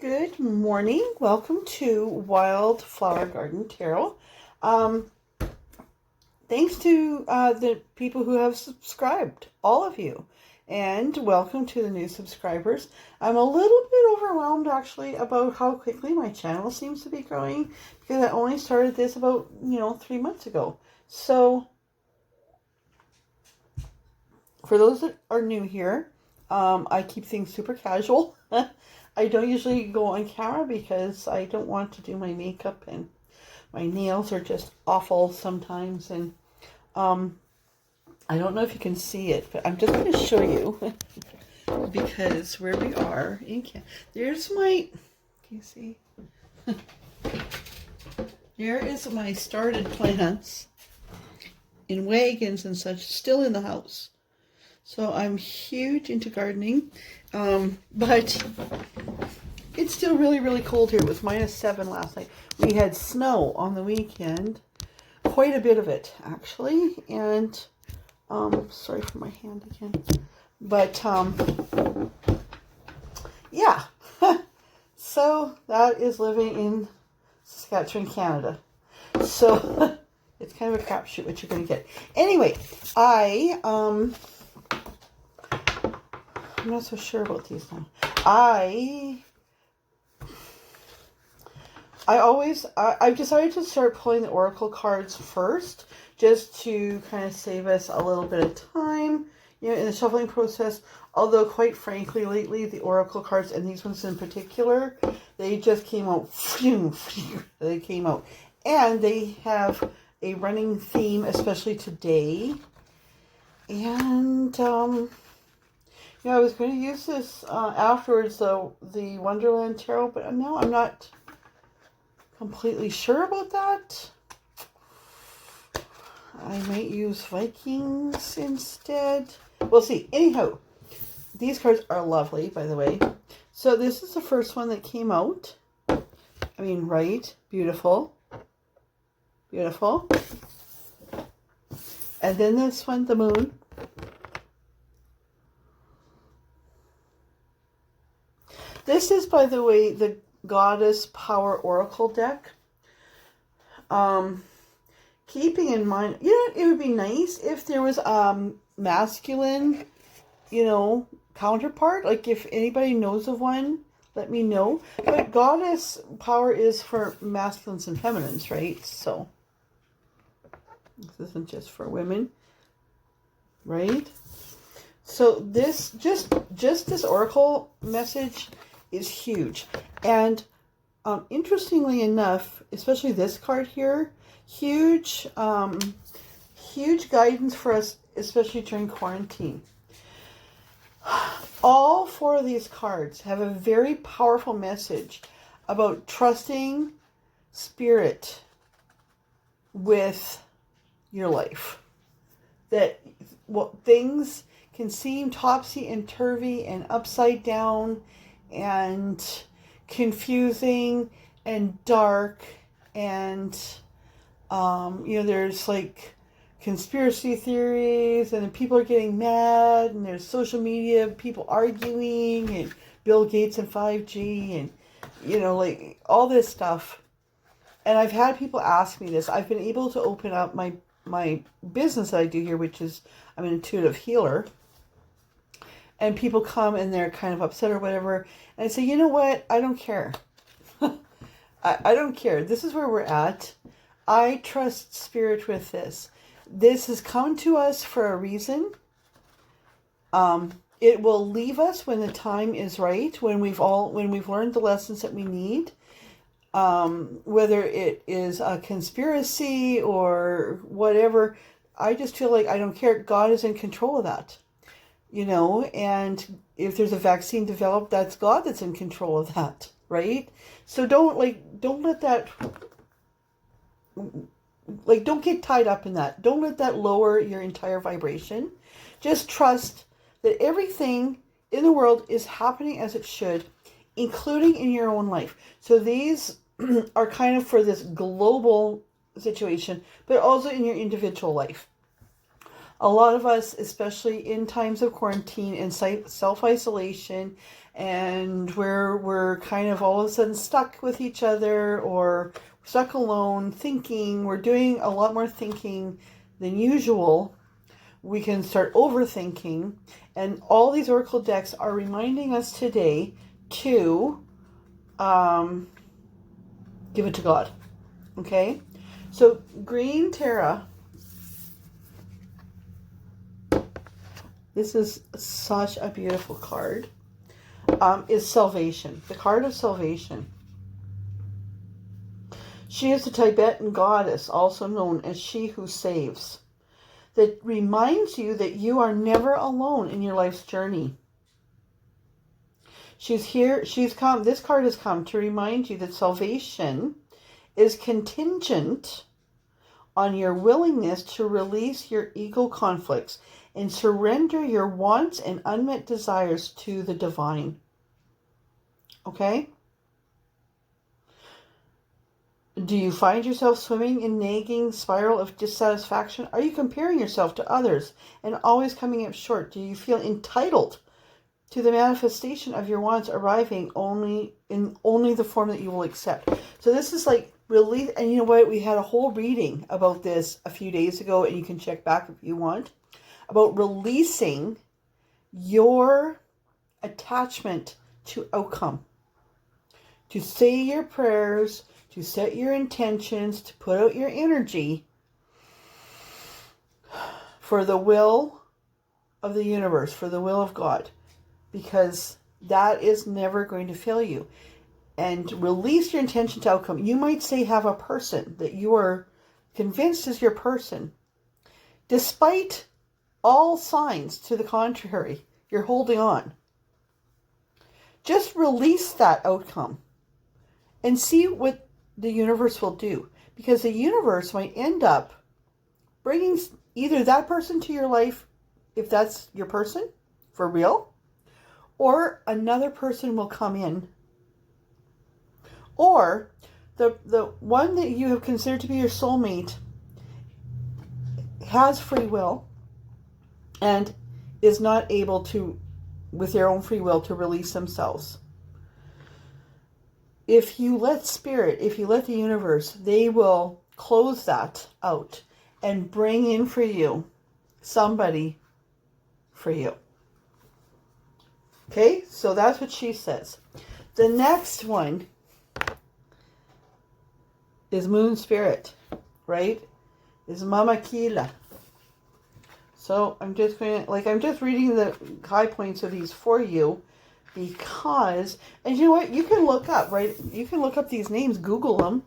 Good morning. Welcome to Wildflower Garden Tarot. Thanks to the people who have subscribed, all of you. And welcome to the new subscribers. I'm a little bit overwhelmed actually about how quickly my channel seems to be growing because I only started this about, 3 months ago. So for those that are new here, I keep things super casual. I don't usually go on camera because I don't want to do my makeup, and my nails are just awful sometimes. And I don't know if you can see it, but I'm just going to show you because where we are in Canada, there's my, can you see? Here is my started plants in wagons and such, still in the house. So I'm huge into gardening, but it's still really, really cold here. It was -7 last night. We had snow on the weekend, quite a bit of it actually, and sorry for my hand again, but yeah. So that is living in Saskatchewan, Canada. So it's kind of a crapshoot what you're going to get. Anyway, I'm not so sure about these now. I've decided to start pulling the oracle cards first, just to kind of save us a little bit of time, in the shuffling process. Although, quite frankly, lately the oracle cards, and these ones in particular, they just came out. They came out, and they have a running theme, especially today. And I was going to use this afterwards, though, the Wonderland Tarot, but no, I'm not completely sure about that. I might use Vikings instead. We'll see. Anyhow, these cards are lovely, by the way. So this is the first one that came out. I mean, right? Beautiful. Beautiful. And then this one, the moon. This is, by the way, the Goddess Power Oracle deck. Keeping in mind, it would be nice if there was masculine, counterpart. Like, if anybody knows of one, let me know. But Goddess Power is for masculines and feminines, right? So this isn't just for women, right? So this, just this oracle message is huge. And interestingly enough, especially this card here, huge guidance for us, especially during quarantine. All 4 of these cards have a very powerful message about trusting spirit with your life. That things can seem topsy and turvy and upside down and confusing and dark, and there's like conspiracy theories, and people are getting mad, and there's social media, people arguing, and Bill Gates and 5G, and like all this stuff. And I've had people ask me this. I've been able to open up my business that I do here, which is I'm an intuitive healer. And people come and they're kind of upset or whatever. And I say, you know what? I don't care. I don't care. This is where we're at. I trust spirit with this. This has come to us for a reason. It will leave us when the time is right, when we've learned the lessons that we need. Whether it is a conspiracy or whatever, I just feel like I don't care. God is in control of that. And if there's a vaccine developed, that's God that's in control of that, right? So don't let that, don't get tied up in that. Don't let that lower your entire vibration. Just trust that everything in the world is happening as it should, including in your own life. So these are kind of for this global situation, but also in your individual life. A lot of us, especially in times of quarantine and self-isolation, and where we're kind of all of a sudden stuck with each other or stuck alone thinking, we're doing a lot more thinking than usual. We can start overthinking, and all these oracle decks are reminding us today to give it to God. Okay? So Green Terra, this is such a beautiful card, is salvation. The card of salvation. She is the Tibetan goddess, also known as she who saves, that reminds you that you are never alone in your life's journey. She's here, this card has come to remind you that salvation is contingent on your willingness to release your ego conflicts and surrender your wants and unmet desires to the divine. Okay? Do you find yourself swimming in nagging spiral of dissatisfaction? Are you comparing yourself to others and always coming up short? Do you feel entitled to the manifestation of your wants arriving only in the form that you will accept? So this is like release, and you know what? We had a whole reading about this a few days ago, and you can check back if you want, about releasing your attachment to outcome. To say your prayers, to set your intentions, to put out your energy for the will of the universe, for the will of God, because that is never going to fail you. And release your intention to outcome. You might say have a person that you are convinced is your person. Despite all signs to the contrary, you're holding on. Just release that outcome and see what the universe will do, because the universe might end up bringing either that person to your life, if that's your person for real, or another person will come in, or the one that you have considered to be your soulmate has free will and is not able to, with their own free will, to release themselves. If you let spirit, if you let the universe, they will close that out and bring in for you somebody for you. Okay, so that's what she says. The next one is Moon Spirit, right? Is Mama Kila. So I'm just reading the high points of these for you. Because, and you know what, you can look up, right? You can look up these names, Google them,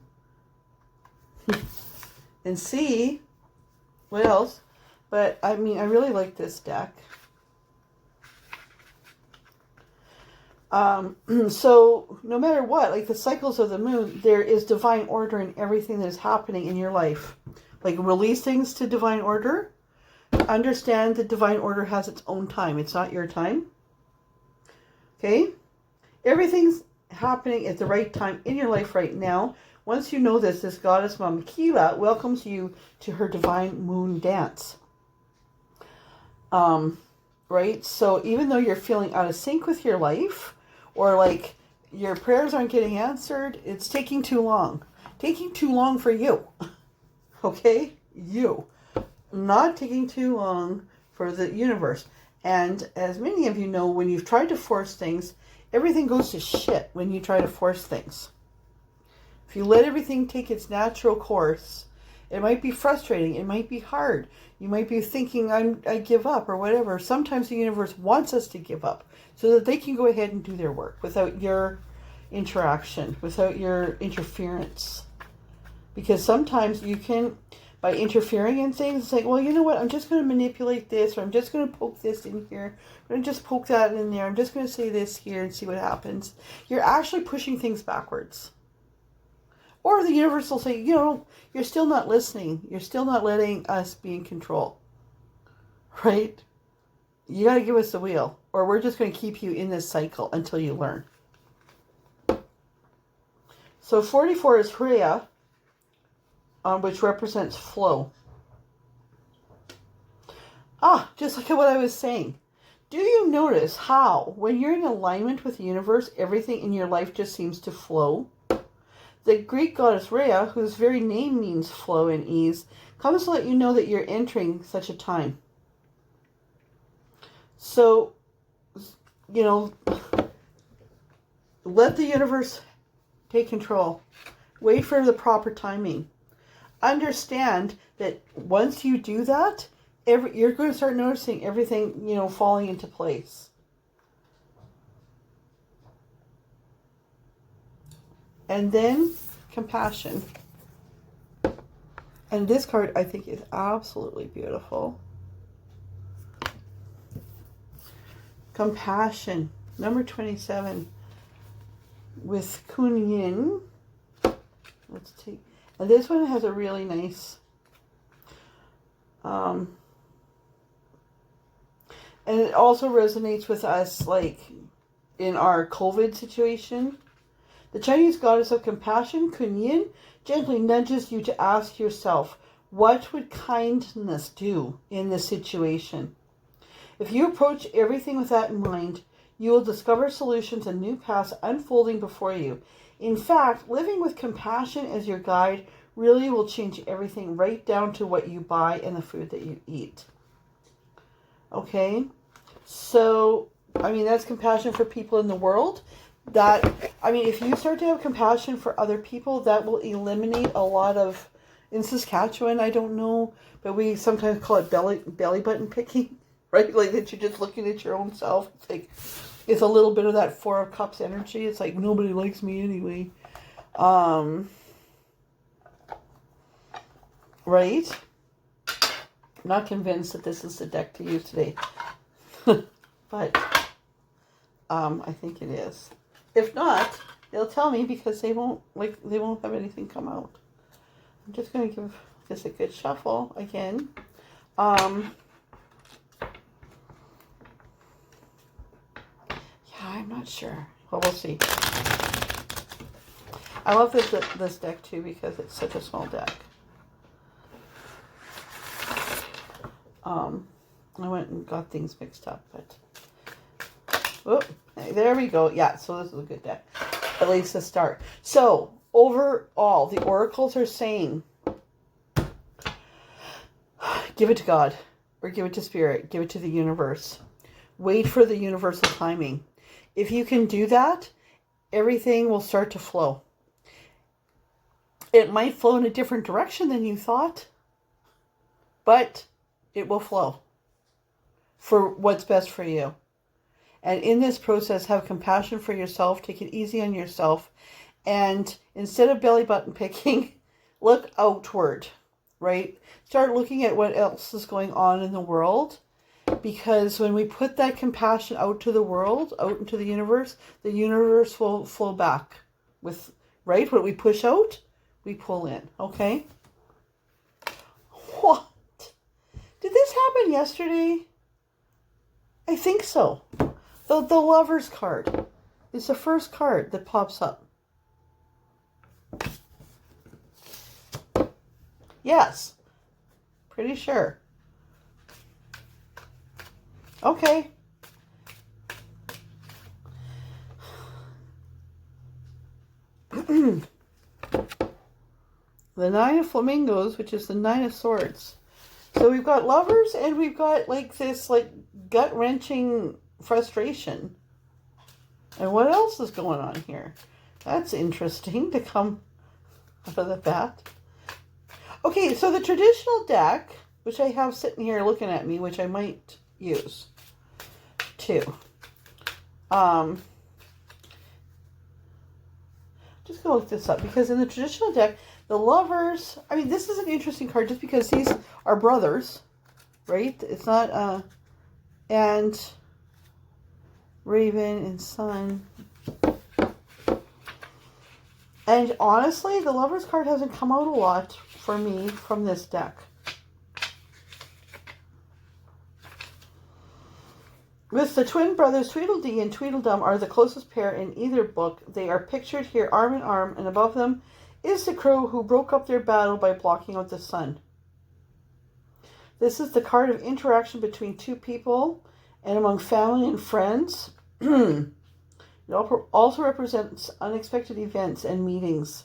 and see what else. But, I mean, I really like this deck. So, no matter what, like the cycles of the moon, there is divine order in everything that is happening in your life. Like, release things to divine order. Understand that divine order has its own time. It's not your time. Okay? Everything's happening at the right time in your life right now. Once you know this goddess Mama Kila welcomes you to her divine moon dance. Right? So even though you're feeling out of sync with your life, or like your prayers aren't getting answered, it's taking too long. Taking too long for you. Okay? You. Not taking too long for the universe. And as many of you know, when you've tried to force things, everything goes to shit when you try to force things. If you let everything take its natural course, it might be frustrating. It might be hard. You might be thinking, I give up or whatever. Sometimes the universe wants us to give up so that they can go ahead and do their work without your interaction, without your interference. Because sometimes you can, by interfering in things, it's like, well, you know what, I'm just going to manipulate this, or I'm just going to poke this in here, I'm going to just poke that in there, I'm just going to say this here and see what happens. You're actually pushing things backwards. Or the universe will say, you know, you're still not listening, you're still not letting us be in control. Right? You got to give us the wheel, or we're just going to keep you in this cycle until you learn. So 44 is Rhea, which represents flow. Just like what I was saying. Do you notice how, when you're in alignment with the universe, everything in your life just seems to flow? The Greek goddess Rhea, whose very name means flow and ease, comes to let you know that you're entering such a time. So, let the universe take control. Wait for the proper timing. Understand that once you do that, you're going to start noticing everything, falling into place. And then compassion. And this card, I think, is absolutely beautiful. Compassion, number 27, with Kun Yin. Let's take, and this one has a really nice, and it also resonates with us, like, in our COVID situation. The Chinese goddess of compassion, Kun Yin, gently nudges you to ask yourself, what would kindness do in this situation? If you approach everything with that in mind, you will discover solutions and new paths unfolding before you. In fact, living with compassion as your guide really will change everything, right down to what you buy and the food that you eat. Okay? So, that's compassion for people in the world. If you start to have compassion for other people, that will eliminate a lot of, in Saskatchewan, I don't know, but we sometimes call it belly button picking. Right? Like that you're just looking at your own self. It's like, it's a little bit of that Four of Cups energy. It's like, nobody likes me anyway. Right? I'm not convinced that this is the deck to use today. But, I think it is. If not, they'll tell me because they won't have anything come out. I'm just going to give this a good shuffle again. I'm not sure. Well, we'll see. I love this deck too because it's such a small deck. I went and got things mixed up, but there we go. Yeah, so this is a good deck. At least a start. So overall, the oracles are saying, give it to God, or give it to Spirit, give it to the universe. Wait for the universal timing. If you can do that, everything will start to flow. It might flow in a different direction than you thought, but it will flow for what's best for you. And in this process, have compassion for yourself. Take it easy on yourself. And instead of belly button picking, look outward, right? Start looking at what else is going on in the world. Because when we put that compassion out to the world, out into the universe will flow back with, right? What we push out, we pull in, okay? What? Did this happen yesterday? I think so. The Lover's card is the first card that pops up. Yes. Pretty sure. Okay. The Nine of Flamingos, which is the Nine of Swords. So we've got lovers and we've got like this like gut-wrenching frustration. And what else is going on here? That's interesting to come out of the bat. Okay, so the traditional deck, which I have sitting here looking at me, which I might use too. Just gonna look this up because in the traditional deck, the lovers, this is an interesting card just because these are brothers, right? It's not, and Raven and Sun. And honestly, the Lovers card hasn't come out a lot for me from this deck. With the twin brothers, Tweedledee and Tweedledum are the closest pair in either book. They are pictured here arm in arm, and above them is the crow who broke up their battle by blocking out the sun. This is the card of interaction between two people and among family and friends. It also represents unexpected events and meetings.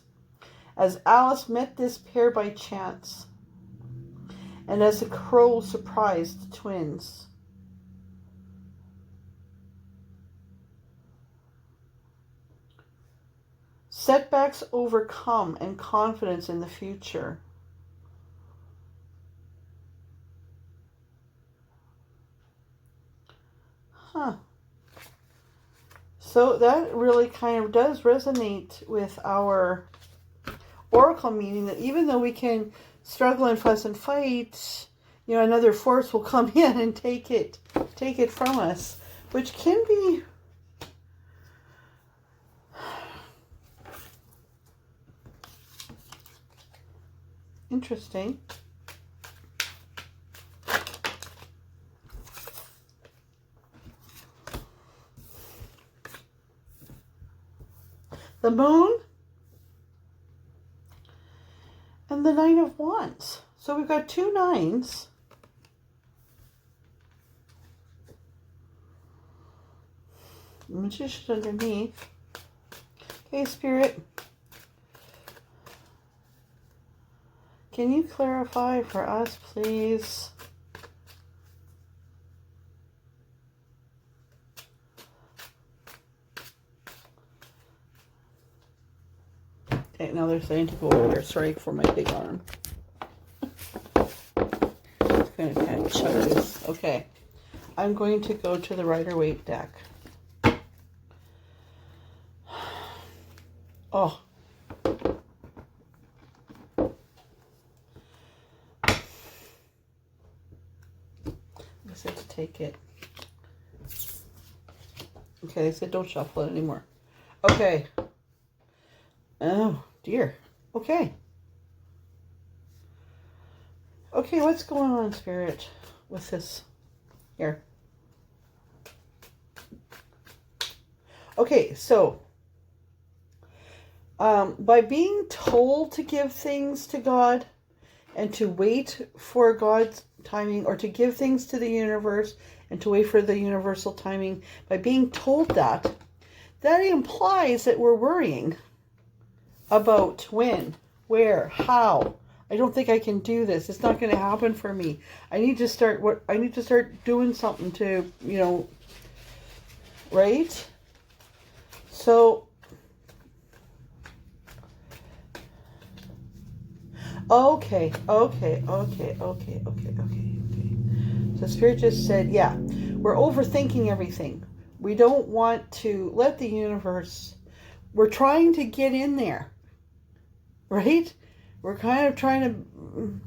As Alice met this pair by chance, and as a crow surprised the twins. Setbacks overcome and confidence in the future. Huh. So that really kind of does resonate with our oracle, meaning that even though we can struggle and fuss and fight, you know, another force will come in and take it from us, which can be interesting. The Moon and the Nine of Wands. So we've got two nines. Magician underneath. Okay, Spirit. Can you clarify for us, please? Okay, now they're saying to go over here. Sorry for my big arm. It's going to kind of chug this. Okay. I'm going to go to the Rider-Waite deck. Oh. I said to take it. Okay, they said don't shuffle it anymore. Okay. Oh, dear. Okay. Okay, what's going on, Spirit, with this here? Okay, so by being told to give things to God and to wait for God's timing, or to give things to the universe and to wait for the universal timing, by being told that, that implies that we're worrying about when, where, how. I don't think I can do this. It's not going to happen for me. I need to start doing something to, you know, right? So okay. So Spirit just said, yeah, we're overthinking everything. We don't want to let the universe, we're trying to get in there, right? We're kind of trying to,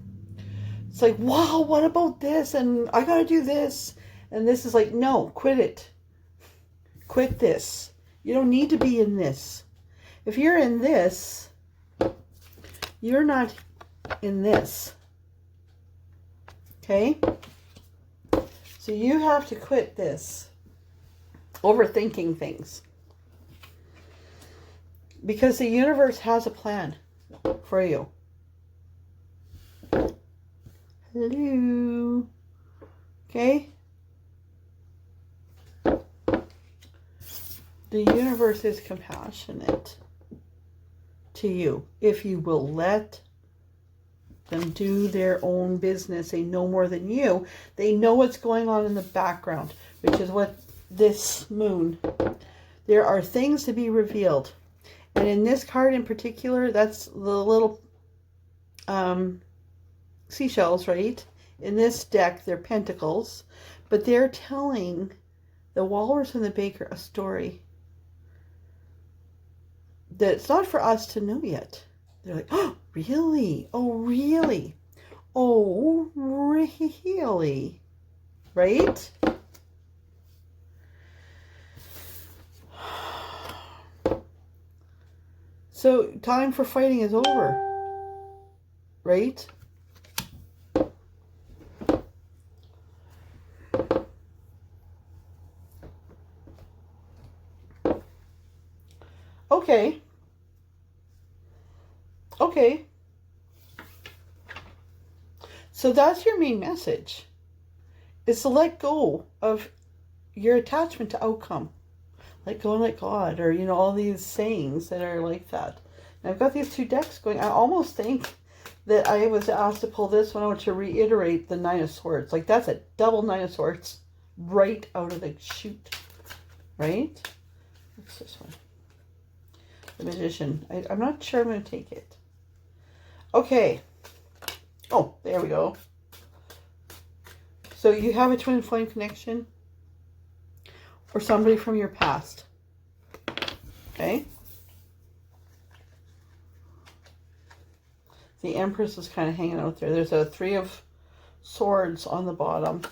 it's like, wow, what about this? And I got to do this. And this is like, no, quit it. Quit this. You don't need to be in this. If you're in this, you're not in this. Okay? So you have to quit this overthinking things. Because the universe has a plan for you. Hello. Okay? The universe is compassionate to you if you will let them do their own business. They know more than you. They know what's going on in the background, which is what this moon. There are things to be revealed. And in this card in particular, that's the little seashells, right? In this deck, they're pentacles. But they're telling the walrus and the baker a story that it's not for us to know yet. They're like, oh, really? Oh, really? Oh, really? Right? So time for fighting is over. Right? Okay. So that's your main message, is to let go of your attachment to outcome. Let go and let God, or, you know, all these sayings that are like that. And I've got these two decks going. I almost think that I was asked to pull this one out to reiterate the Nine of Swords. Like, that's a double Nine of Swords right out of the chute. Right? What's this one? The Magician. I'm not sure I'm going to take it. Okay. Oh, there we go. So you have a twin flame connection, or somebody from your past. Okay? The Empress is kind of hanging out there. There's a Three of Swords on the bottom.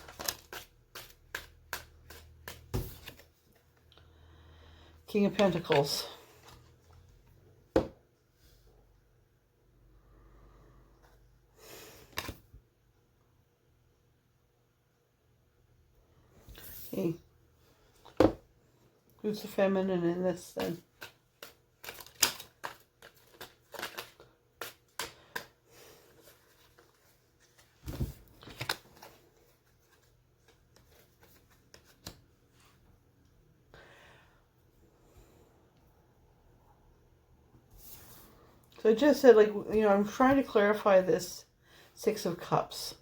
King of Pentacles. Okay. Who's the feminine in this then? So I just said, like, you know, I'm trying to clarify this Six of Cups.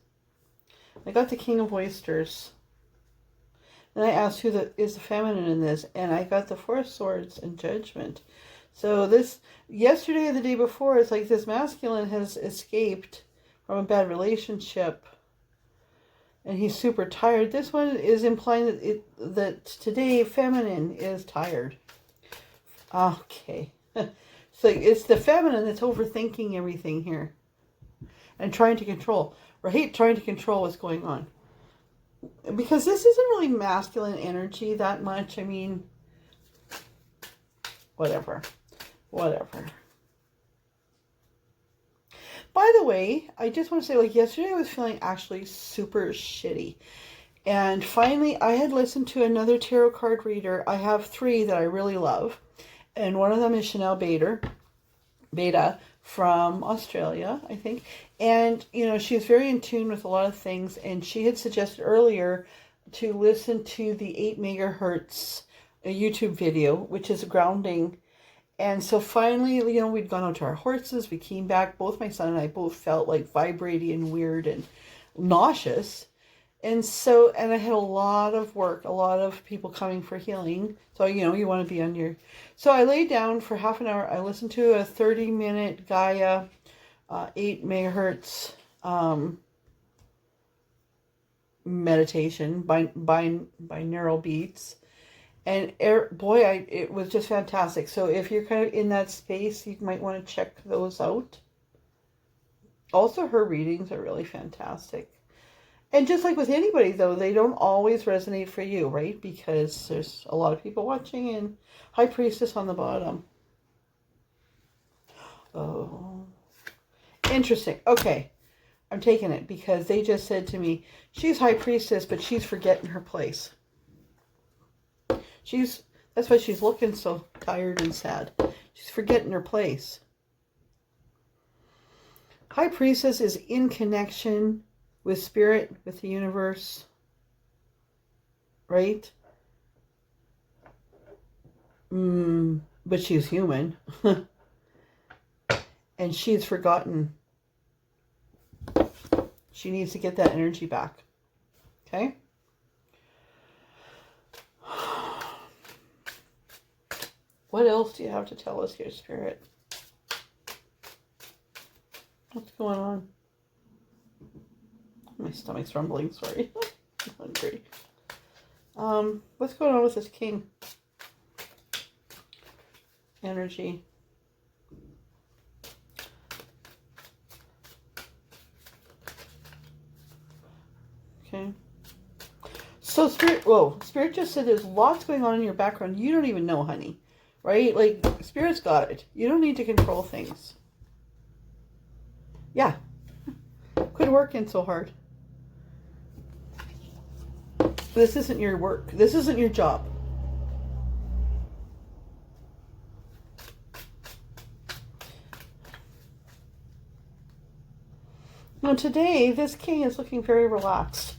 I got the King of Oysters. Then I asked who is the feminine in this, and I got the Four of Swords and Judgment. So this, yesterday or the day before, it's like this masculine has escaped from a bad relationship, and he's super tired. This one is implying that today feminine is tired. Okay. So it's the feminine that's overthinking everything here and trying to control, right? Trying to control what's going on. Because this isn't really masculine energy that much. I mean, whatever. Whatever. By the way, I just want to say, like, yesterday I was feeling actually super shitty. And finally, I had listened to another tarot card reader. I have three that I really love. And one of them is Chanel Beta from Australia, I think. And, you know, she's very in tune with a lot of things. And she had suggested earlier to listen to the 8 megahertz YouTube video, which is grounding. And so finally, you know, we'd gone out to our horses. We came back. Both my son and I both felt like vibrating and weird and nauseous. And so, and I had a lot of work, a lot of people coming for healing. So, you know, you want to be on your... So I laid down for half an hour. I listened to a 30-minute Gaia 8 megahertz meditation by binaural beats. And boy, it was just fantastic. So if you're kind of in that space, you might want to check those out. Also, her readings are really fantastic. And just like with anybody, though, they don't always resonate for you, right? Because there's a lot of people watching, and High Priestess on the bottom. Oh. Interesting. Okay. I'm taking it because they just said to me, she's High Priestess, but she's forgetting her place. That's why she's looking so tired and sad. She's forgetting her place. High Priestess is in connection with spirit, with the universe, right? But she's human. And she's forgotten. She needs to get that energy back. Okay? What else do you have to tell us here, Spirit? What's going on? My stomach's rumbling, sorry. I'm hungry. What's going on with this king? Energy. Okay. So Spirit just said there's lots going on in your background. You don't even know, honey. Right? Like, Spirit's got it. You don't need to control things. Yeah. Quit working so hard. This isn't your work. This isn't your job. Now today, this king is looking very relaxed.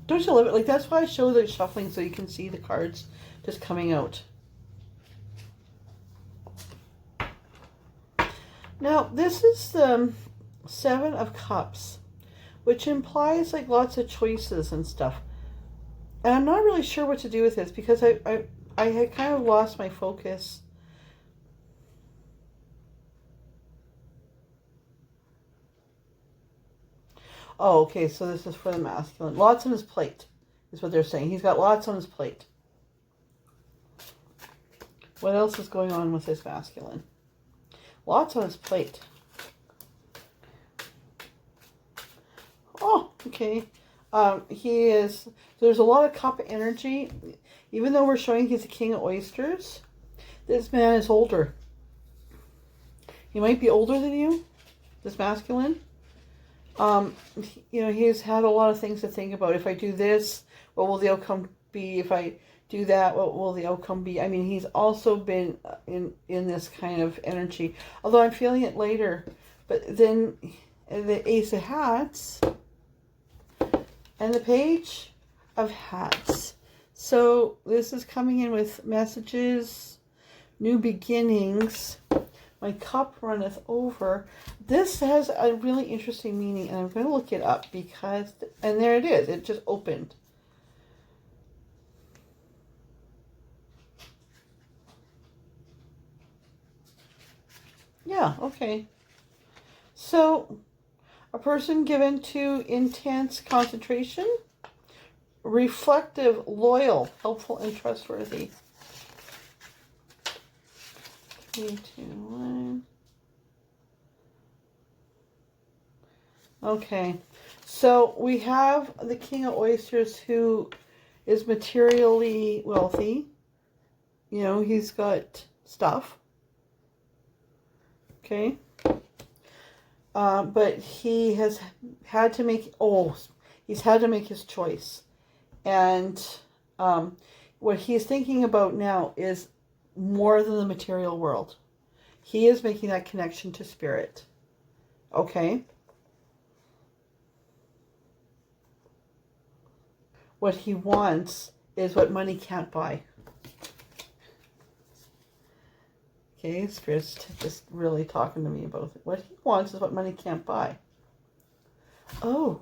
Don't you love it? Like, that's why I show the shuffling, so you can see the cards just coming out. Now, this is the Seven of Cups, which implies like lots of choices and stuff. And I'm not really sure what to do with this because I had kind of lost my focus. Oh, okay, so this is for the masculine. Lots on his plate is what they're saying. He's got lots on his plate. What else is going on with this masculine? Lots on his plate. Oh, okay. There's a lot of cup energy. Even though we're showing he's a king of oysters, this man is older. He might be older than you, this masculine. He's had a lot of things to think about. If I do this, what will the outcome be? If I do that, what will the outcome be? I mean, he's also been in this kind of energy. Although I'm feeling it later. But then the Ace of Hats and the Page of Hats. So this is coming in with messages, new beginnings. My cup runneth over. This has a really interesting meaning, and I'm going to look it up because, and there it is. It just opened. Yeah, okay. So, a person given to intense concentration, reflective, loyal, helpful, and trustworthy. 3, 2, 1. Okay, so we have the King of Oysters who is materially wealthy. You know, he's got stuff. Okay. But he has had to make, he's had to make his choice. And what he's thinking about now is more than the material world. He is making that connection to spirit. Okay. What he wants is what money can't buy. Okay, Spirit's just really talking to me about it. What he wants is what money can't buy. Oh.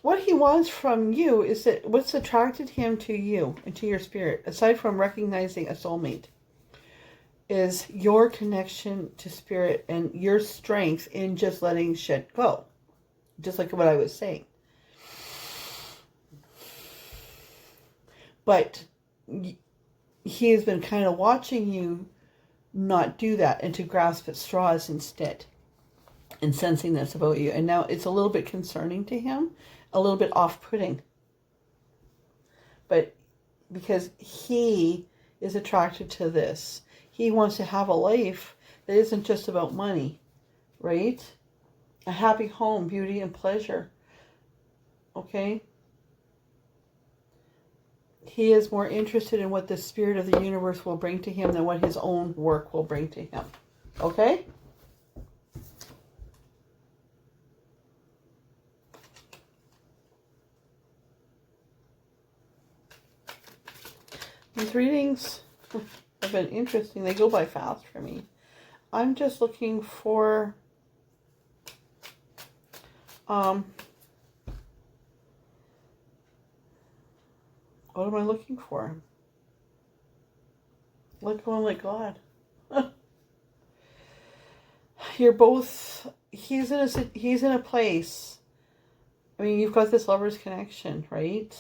What he wants from you is that what's attracted him to you and to your spirit, aside from recognizing a soulmate, is your connection to spirit and your strength in just letting shit go. Just like what I was saying. But he has been kind of watching you not do that and to grasp at straws instead and sensing this about you. And now it's a little bit concerning to him, a little bit off-putting. But because he is attracted to this, he wants to have a life that isn't just about money, right? A happy home, beauty and pleasure. Okay? He is more interested in what the spirit of the universe will bring to him than what his own work will bring to him. Okay? These readings have been interesting. They go by fast for me. I'm just looking for what am I looking for? Let go and let God. You're both, he's in a place. I mean, you've got this lover's connection, right?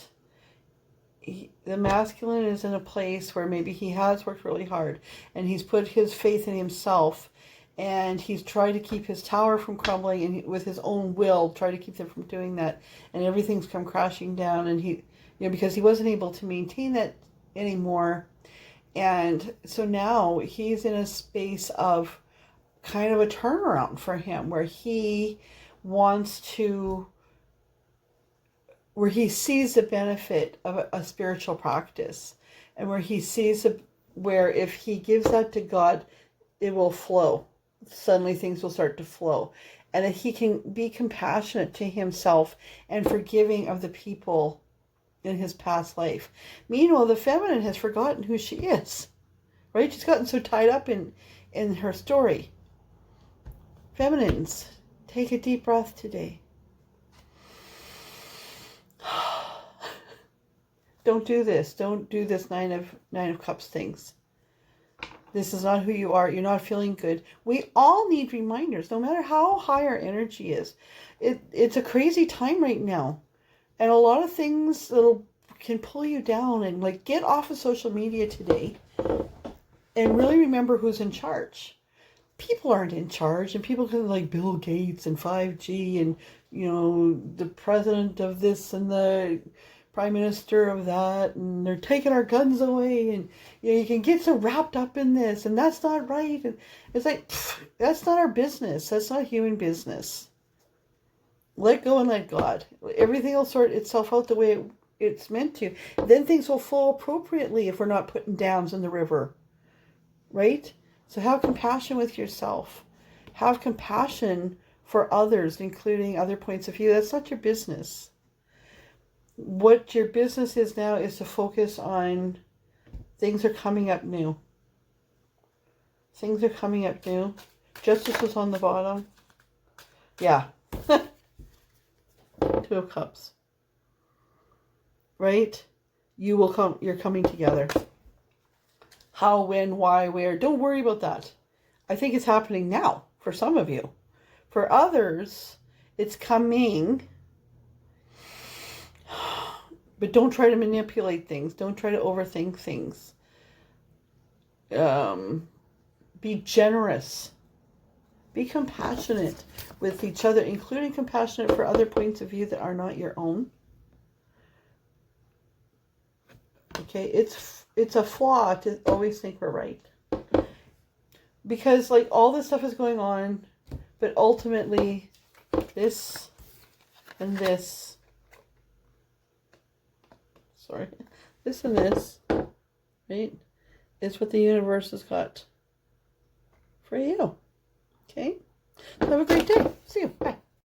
The masculine is in a place where maybe he has worked really hard and he's put his faith in himself and he's tried to keep his tower from crumbling and with his own will, try to keep them from doing that, and everything's come crashing down, and he, because he wasn't able to maintain that anymore. And so now he's in a space of kind of a turnaround for him where he wants to, where he sees the benefit of a spiritual practice, and where he sees where if he gives that to God, it will flow. suddenly things will start to flow. And that he can be compassionate to himself and forgiving of the people in his past life. Meanwhile, the feminine has forgotten who she is, right? She's gotten so tied up in her story. Feminines, take a deep breath today. Don't do this. Don't do this nine of cups things. This is not who you are. You're not feeling good. We all need reminders, no matter how high our energy is. It's a crazy time right now. And a lot of things that can pull you down. And like, get off of social media today and really remember who's in charge. People aren't in charge, and people can, like Bill Gates and 5G and, you know, the president of this and the prime minister of that, and they're taking our guns away, and you know, you can get so wrapped up in this, and that's not right. And it's like, that's not our business. That's not human business. Let go and let God. Everything will sort itself out the way it's meant to. Then things will flow appropriately if we're not putting dams in the river, right? So have compassion with yourself. Have compassion for others, including other points of view. That's not your business. What your business is now is to focus on things are coming up new. Things are coming up new. Justice was on the bottom. Yeah. Two of Cups. Right? You will come. You're coming together. How, when, why, where. Don't worry about that. I think it's happening now for some of you. For others, it's coming. But don't try to manipulate things. Don't try to overthink things. Be generous. Be compassionate with each other, including compassionate for other points of view that are not your own. Okay, it's a flaw to always think we're right. Because like all this stuff is going on, but ultimately this and this, this and this, right, is what the universe has got for you. Okay? Have a great day. See you. Bye.